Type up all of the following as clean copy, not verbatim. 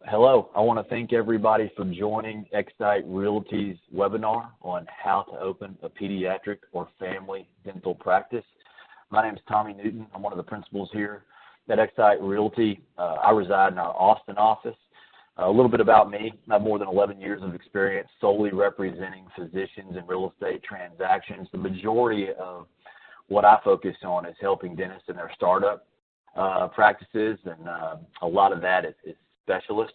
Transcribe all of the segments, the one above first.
Hello. I want to thank everybody for joining Excite Realty's webinar on how to open a pediatric or family dental practice. My name is Tommy Newton. I'm one of the principals here at Excite Realty. I reside in our Austin office. A little bit about me. I have more than 11 years of experience solely representing physicians in real estate transactions. The majority of what I focus on is helping dentists in their startup practices, and a lot of that is specialist.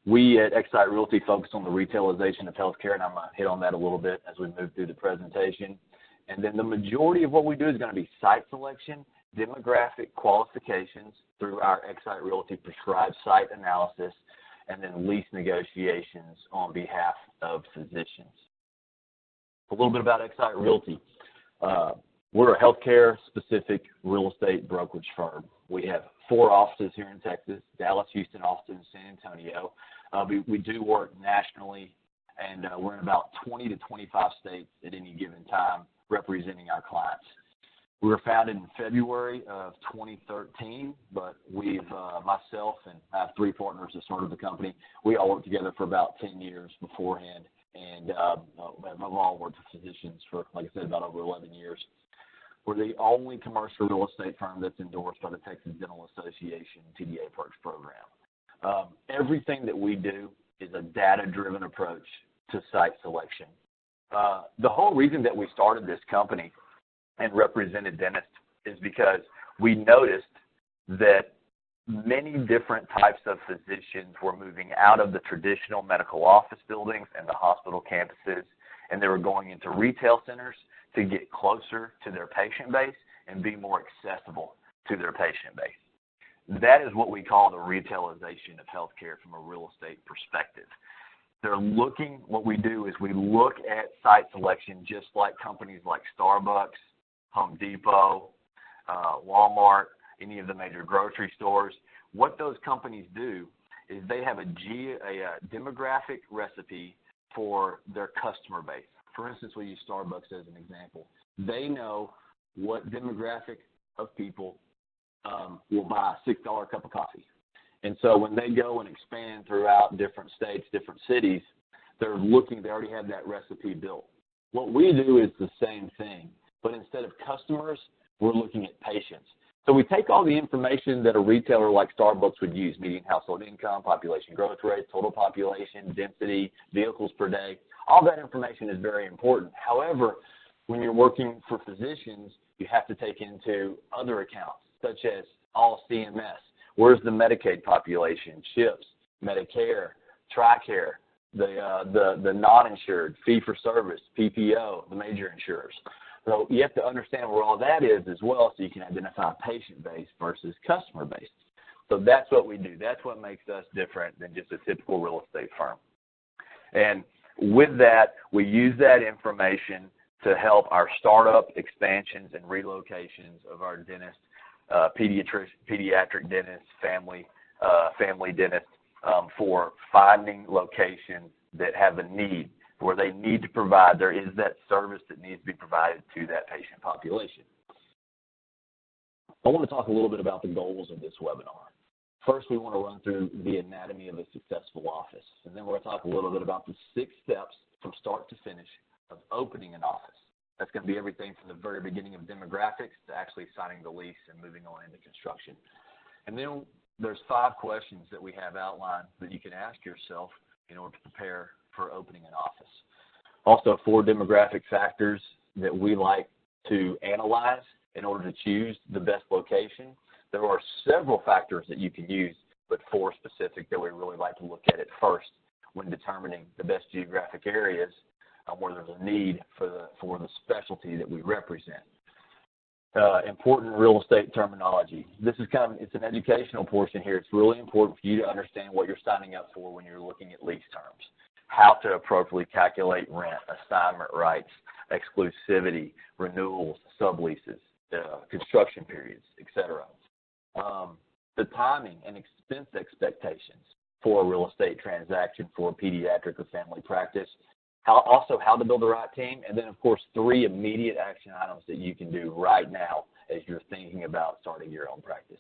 We at Excite Realty focus on the retailization of healthcare, and I'm going to hit on that a little bit as we move through the presentation. And then the majority of what we do is going to be site selection, demographic qualifications through our Excite Realty prescribed site analysis, and then lease negotiations on behalf of physicians. A little bit about Excite Realty. We're a healthcare-specific real estate brokerage firm. We have 4 offices here in Texas: Dallas, Houston, Austin, San Antonio. We do work nationally, and we're in about 20 to 25 states at any given time representing our clients. We were founded in February of 2013, but myself and I have 3 partners that started the company. We all worked together for about 10 years beforehand, and I've all worked with physicians for, like I said, about over 11 years. We're the only commercial real estate firm that's endorsed by the Texas Dental Association TDA Perks program. Everything that we do is a data-driven approach to site selection. The whole reason that we started this company and represented dentists is because we noticed that many different types of physicians were moving out of the traditional medical office buildings and the hospital campuses, and they were going into retail centers to get closer to their patient base and be more accessible to their patient base. That is what we call the retailization of healthcare from a real estate perspective. What we do is we look at site selection just like companies like Starbucks, Home Depot, Walmart, any of the major grocery stores. What those companies do is they have a demographic recipe for their customer base. For instance, we'll use Starbucks as an example. They know what demographic of people will buy a $6 cup of coffee. And so when they go and expand throughout different states, different cities, they already have that recipe built. What we do is the same thing, but instead of customers, we're looking at patients. So we take all the information that a retailer like Starbucks would use: median household income, population growth rate, total population, density, vehicles per day. All that information is very important. However, when you're working for physicians, you have to take into other accounts, such as all CMS. Where's the Medicaid population, CHIPS, Medicare, TRICARE, the non-insured, fee-for-service, PPO, the major insurers. So you have to understand where all that is as well, so you can identify patient base versus customer base. So that's what we do. That's what makes us different than just a typical real estate firm. And with that, we use that information to help our startup expansions and relocations of our dentists, pediatric dentists, family dentists, for finding locations that have a need, where they need to provide, there is that service that needs to be provided to that patient population. I want to talk a little bit about the goals of this webinar. First, we want to run through the anatomy of a successful office, and then we're going to talk a little bit about the 6 steps from start to finish of opening an office. That's going to be everything from the very beginning of demographics to actually signing the lease and moving on into construction. And then there's 5 questions that we have outlined that you can ask yourself in order to prepare for opening an office. Also, 4 demographic factors that we like to analyze in order to choose the best location. There are several factors that you can use, but 4 specific that we really like to look at first when determining the best geographic areas where there's a need for the specialty that we represent. Important real estate terminology. This is it's an educational portion here. It's really important for you to understand what you're signing up for when you're looking at lease terms. How to appropriately calculate rent, assignment rights, exclusivity, renewals, subleases, construction periods, etc. The timing and expense expectations for a real estate transaction for a pediatric or family practice. Also, how to build the right team, and then, of course, 3 immediate action items that you can do right now as you're thinking about starting your own practice.